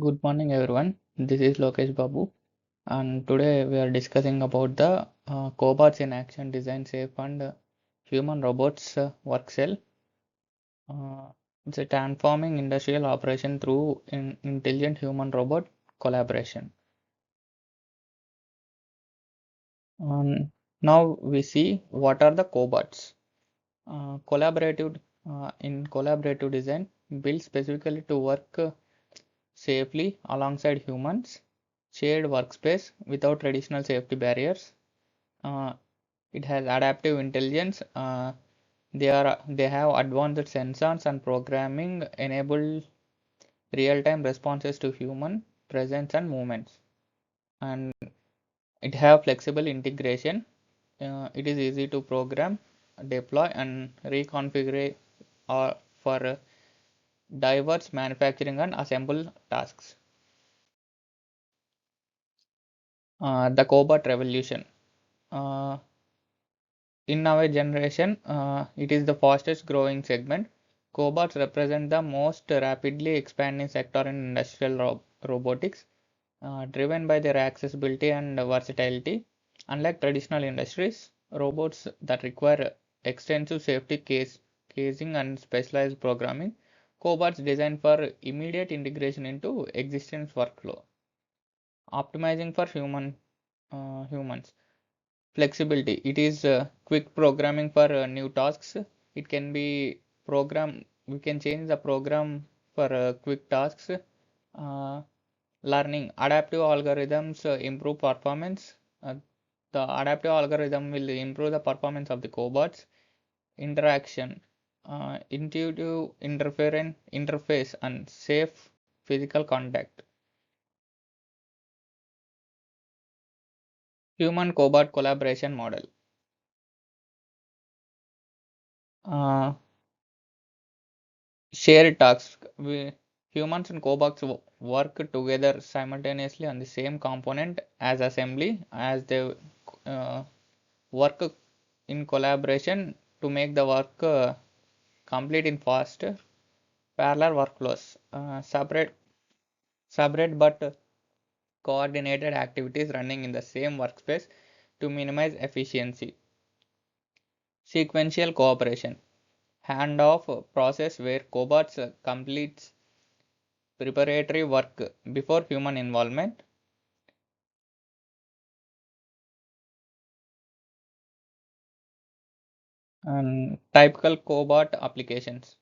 Good morning, everyone. This is Lokesh Babu, and today we are discussing about the Cobots in Action Design Safe and Human Robots Work Cell. Uh, it's a transforming industrial operation through intelligent human robot collaboration. Now we see what are the Cobots. Collaborative in collaborative design, built specifically to work safely alongside humans, shared workspace without traditional safety barriers. Uh, it has adaptive intelligence. They have advanced sensors and programming enable real-time responses to human presence and movements. And it have flexible integration. It is easy to program, deploy, and reconfigure for diverse manufacturing and assemble tasks. The cobot revolution. Uh, in our generation, it is the fastest growing segment. Cobots represent the most rapidly expanding sector in industrial robotics, driven by their accessibility and versatility. Unlike traditional industries, robots that require extensive safety casing and specialized programming, cobots designed for immediate integration into existing workflow, optimizing for humans. Flexibility. It is quick programming for new tasks. It can be program. We can change the program for quick tasks. Uh, Learning. Adaptive algorithms improve performance. The adaptive algorithm will improve the performance of the cobots. Interaction. Intuitive interface and safe physical contact. Human cobot collaboration model. Uh, Shared tasks. Humans and cobots work together simultaneously on the same component as assembly as they uh, work in collaboration to make the work complete in fast parallel workflows. Separate but coordinated activities running in the same workspace to minimize efficiency. Sequential cooperation. Handoff process where cobots completes preparatory work before human involvement. And typical cobot applications.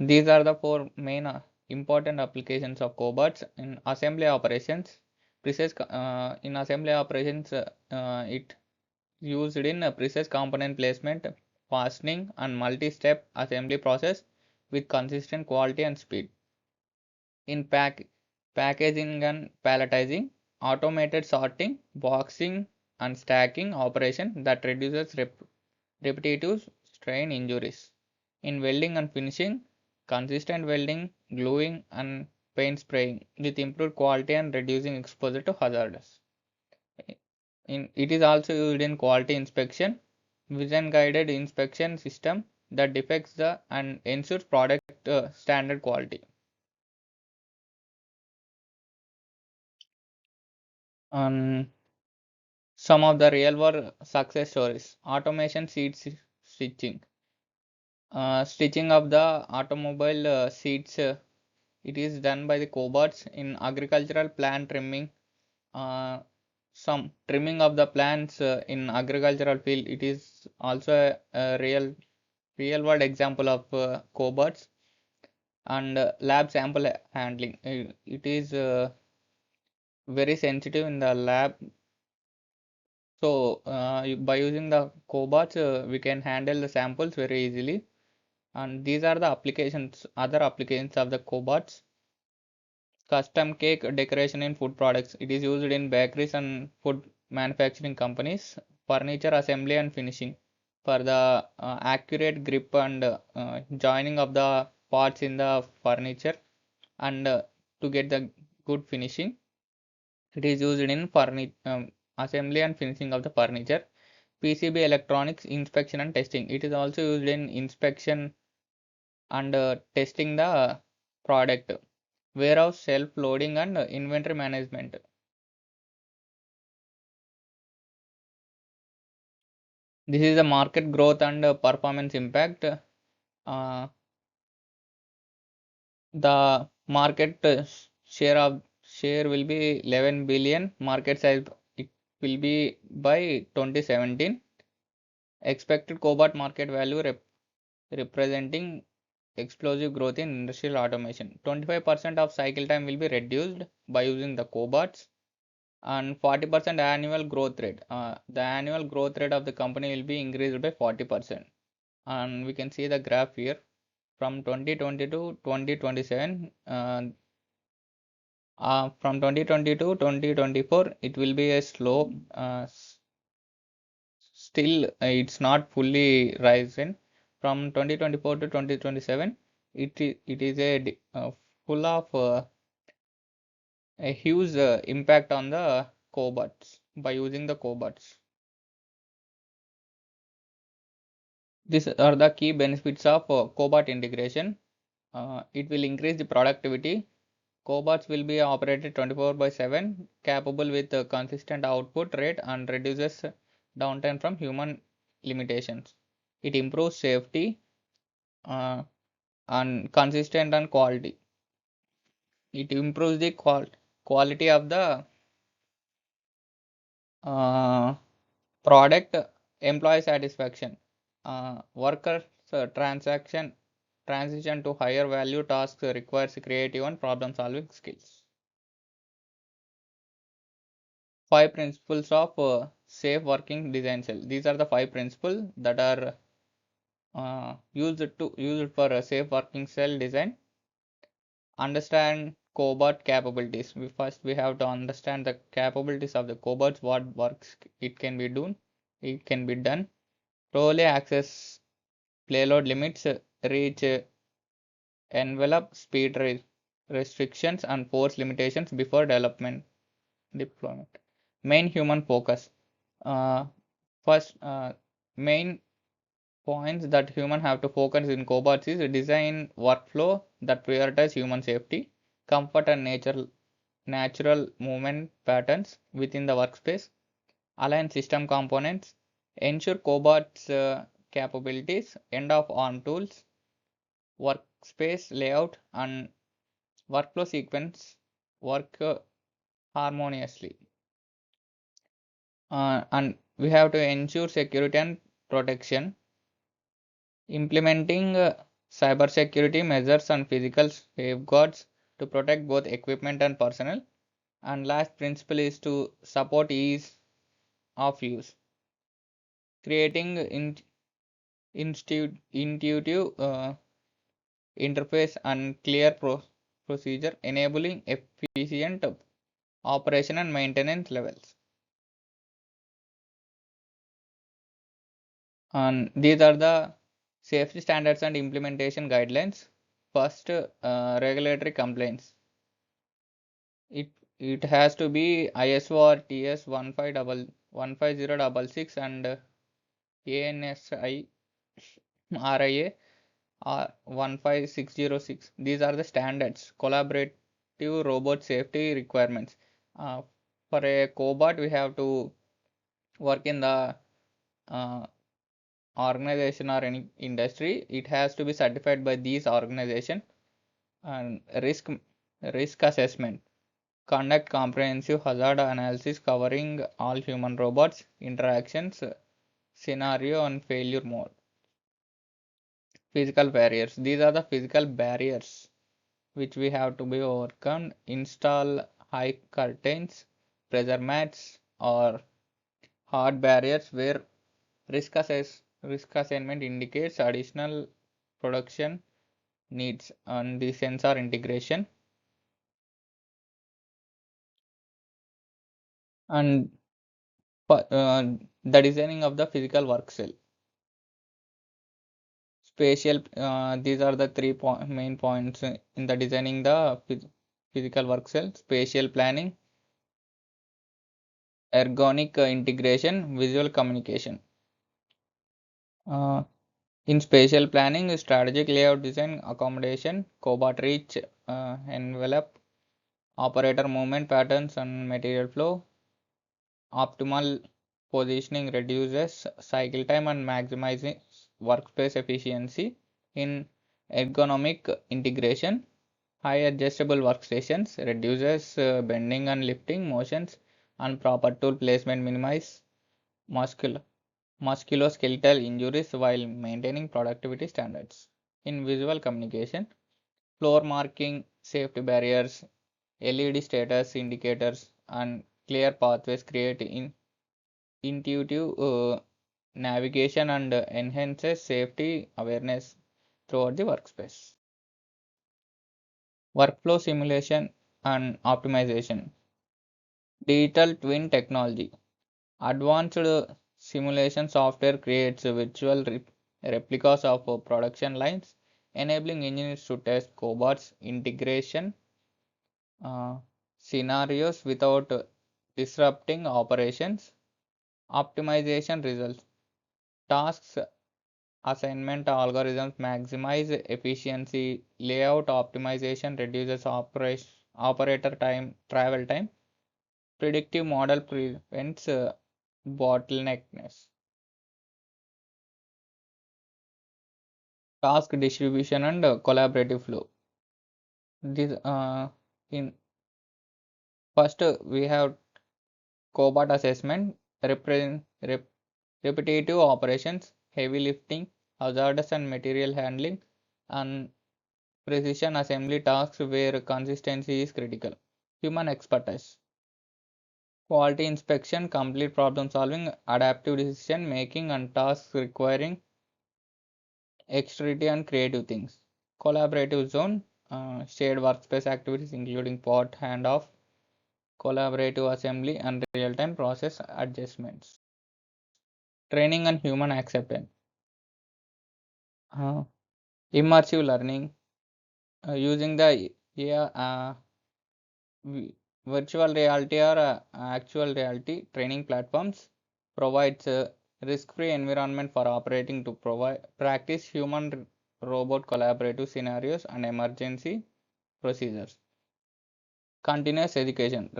These are the four main important applications of cobots in assembly operations. In assembly operations, it used in precise component placement, fastening, and multi-step assembly process with consistent quality and speed. In packaging and palletizing, automated sorting, boxing, and stacking operation that reduces repetitive strain injuries. In welding and finishing, consistent welding, gluing, and paint spraying with improved quality and reducing exposure to hazards. It is also used in quality inspection, vision guided inspection system that detects the and ensures product standard quality. And some of the real world success stories: automation stitching. Stitching of the automobile seats, it is done by the cobots. In agricultural plant trimming. Uh, some trimming of the plants in agricultural field. It is also a real world example of cobots. And lab sample handling. It is very sensitive in the lab. So by using the cobots, we can handle the samples very easily. And these are the other applications of the cobots. Custom cake decoration in food products. It is used in bakeries and food manufacturing companies. Furniture assembly and finishing for the accurate grip and joining of the parts in the furniture and to get the good finishing. It is used in assembly and finishing of the furniture. PCB electronics inspection and testing. It is also used in inspection and testing the product. warehouse self-loading and inventory management. This is the market growth and performance impact. The market share will be 11 billion. Market size it will be by 2017. Expected cobalt market value representing explosive growth in industrial automation. 25% of cycle time will be reduced by using the cobots, and 40% annual growth rate. The annual growth rate of the company will be increased by 40%. And we can see the graph here from 2020 to 2027. From 2020 to 2024, it will be a slope. Still, it's not fully rising. From 2024 to 2027, it is full of a huge impact on the cobots by using the cobots. These are the key benefits of cobot integration. It will increase the productivity. Cobots will be operated 24 by 7, capable with a consistent output rate and reduces downtime from human limitations. It improves safety uh, and consistent and quality. It improves the quality of the uh, product, employee satisfaction, workers transition to higher value tasks requires creative and problem solving skills. Five principles of safe working design cell. These are the five principles that are used for a safe working cell design. Understand cobot capabilities. We have to understand the capabilities of the cobots, what works it can be done. Thoroughly access payload limits, reach envelope speed restrictions and force limitations before development deployment. Main human focus. Uh, First, main points that human have to focus in cobots is design workflow that prioritize human safety, comfort and natural movement patterns within the workspace, align system components, ensure cobots capabilities, end of arm tools, workspace layout and workflow sequence work harmoniously. And we have to ensure security and protection, implementing cybersecurity measures and physical safeguards to protect both equipment and personnel. And last principle is to support ease of use, creating intuitive interface and clear procedure, enabling efficient operation and maintenance levels. And these are the safety standards and implementation guidelines. First, regulatory complaints. It it has to be ISO or TS 15066 and ANSI RIA or 15606. These are the standards. Collaborative robot safety requirements. Uh, for a cobot, we have to work in the uh, organization or any industry. It has to be certified by these organization. And risk assessment. Conduct comprehensive hazard analysis covering all human robots interactions, scenario and failure mode. Physical barriers. These are the physical barriers which we have to be overcome. Install high curtains, pressure mats or hard barriers where risk assignment indicates additional production needs, and the sensor integration and the designing of the physical work cell. Spatial, these are the main points in the designing the physical work cell. Spatial planning, ergonic integration, visual communication. In spatial planning, strategic layout design, accommodation, cobot reach, envelope, operator movement patterns, and material flow, optimal positioning reduces cycle time and maximizes workspace efficiency. In ergonomic integration, high adjustable workstations reduces bending and lifting motions, and proper tool placement minimize muscular musculoskeletal injuries while maintaining productivity standards. In visual communication, floor marking, safety barriers, LED status indicators, and clear pathways create intuitive navigation and enhances safety awareness throughout the workspace. Workflow simulation and optimization. Digital twin technology. Advanced simulation software creates virtual replicas of production lines, enabling engineers to test cobots integration uh, scenarios without disrupting operations. Optimization results. Tasks assignment algorithms maximize efficiency. Layout optimization reduces operator time, travel time. Predictive model prevents bottleneckness. Task distribution and collaborative flow. This in first we have cobot assessment, repetitive operations, heavy lifting, hazardous and material handling, and precision assembly tasks where consistency is critical. Human expertise, quality inspection, complete problem solving, adaptive decision making, and tasks requiring extremity and creative things. Collaborative zone, shared workspace activities including pod handoff, collaborative assembly, and real-time process adjustments. Training and human acceptance. Uh, Immersive learning using the AI, virtual reality or actual reality training platforms provides a risk-free environment for operating to provide practice human robot collaborative scenarios and emergency procedures. Continuous education.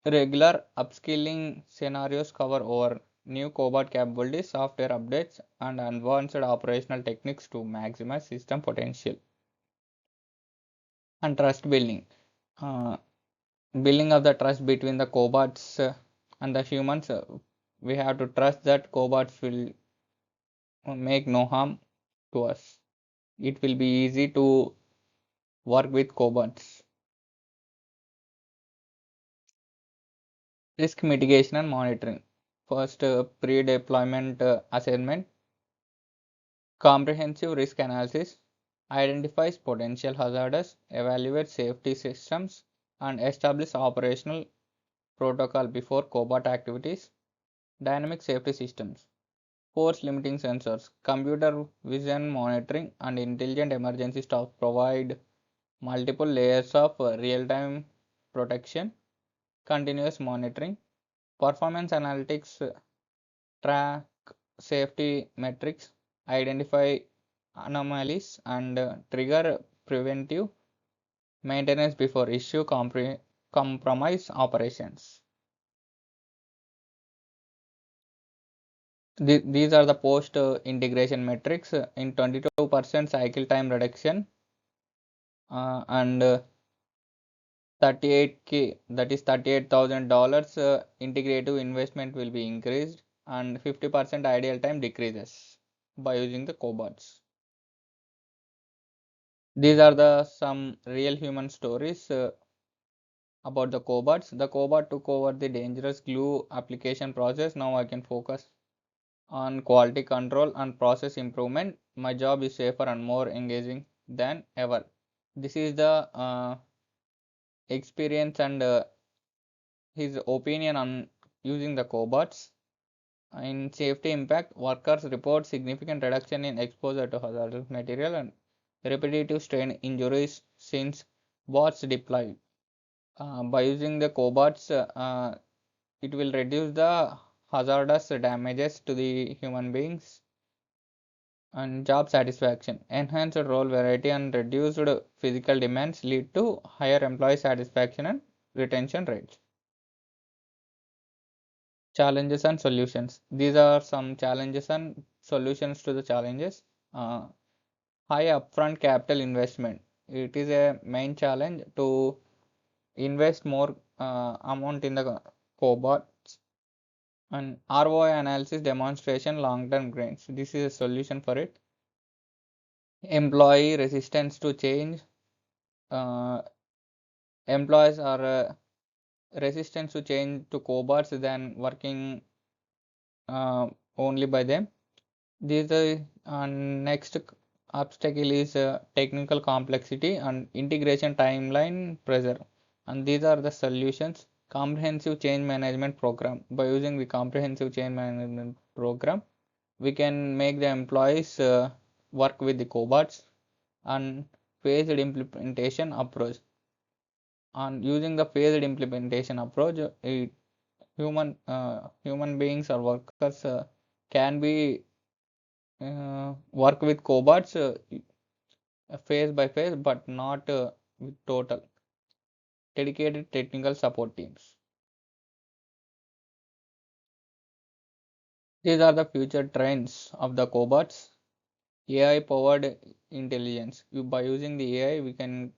Regular upskilling scenarios cover over new cobot capabilities, software updates, and advanced operational techniques to maximize system potential. And trust building. Uh, Building of the trust between the cobots and the humans. We have to trust that cobots will make no harm to us. It will be easy to work with cobots. Risk mitigation and monitoring. First, pre-deployment assessment. Comprehensive risk analysis identifies potential hazards, evaluates safety systems, and establishes operational protocol before cobot activities. Dynamic safety systems. Force limiting sensors, computer vision monitoring, and intelligent emergency stops provide multiple layers of real-time protection. Continuous monitoring. Performance analytics track safety metrics, identify anomalies, and trigger preventive maintenance before issue compromise operations. These are the post integration metrics in 22% cycle time reduction and 38K, that is $38,000 integrative investment will be increased, and 50% ideal time decreases by using the cobots. These are the some real human stories about the cobots. The cobot took over the dangerous glue application process. Now I can focus on quality control and process improvement. My job is safer and more engaging than ever. This is the experience and his opinion on using the cobots. In safety impact, workers report significant reduction in exposure to hazardous material and repetitive strain injuries since bots deployed. By using the cobots, it will reduce the hazardous damages to the human beings And job satisfaction. Enhanced role variety and reduced physical demands lead to higher employee satisfaction and retention rates. Challenges and solutions. These are some challenges and solutions to the challenges. Uh, High upfront capital investment. It is a main challenge to invest more amount in the cobots. And ROI analysis demonstration long-term gains. This is a solution for it. Employee resistance to change. Uh, Employees are resistant to change to cobots than working uh, only by them. These are next obstacle is technical complexity and integration timeline pressure. And these are the solutions. Comprehensive change management program. By using the comprehensive change management program, we can make the employees work with the cobots and phased implementation approach. And using the phased implementation approach, human beings or workers can be work with cobots phase by phase, but not with total dedicated technical support teams. These are the future trends of the cobots. AI powered intelligence. By using the AI, we can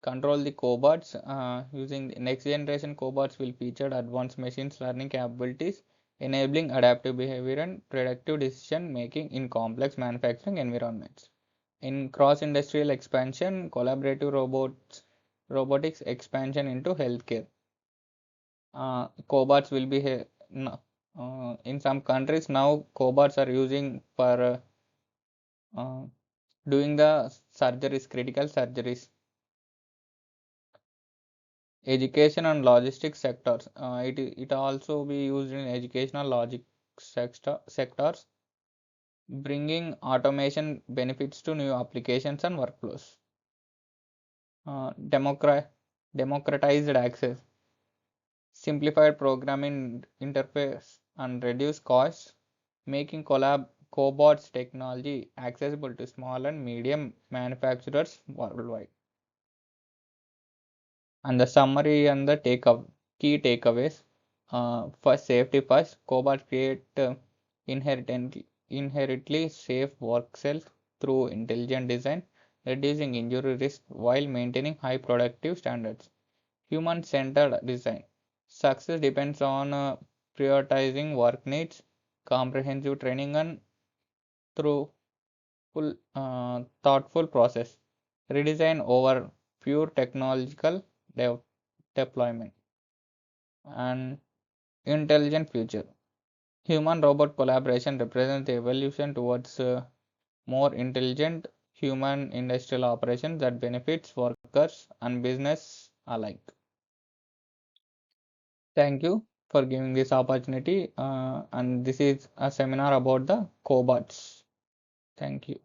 control the cobots. Using the next generation cobots will feature advanced machines learning capabilities, enabling adaptive behavior and predictive decision making in complex manufacturing environments. In cross-industrial expansion, robotics expansion into healthcare. Cobots will be in some countries now. Cobots are using for uh, doing the surgeries, critical surgeries. Education and logistics sectors. It also be used in educational logic sectors, bringing automation benefits to new applications and workflows. Uh, democra- Democratized access, simplified programming interface, and reduce costs, making cobots technology accessible to small and medium manufacturers worldwide. And the summary and the key takeaways. First, safety first. Cobots create inherently safe work cells through intelligent design, reducing injury risk while maintaining high productive standards. Human-centered design. Success depends on prioritizing work needs, comprehensive training, and through thoughtful process. Redesign over pure technological dev- deployment. And intelligent future. Human robot collaboration represents the evolution towards more intelligent human industrial operations that benefits workers and business alike. Thank you for giving this opportunity. And this is a seminar about the cobots. Thank you.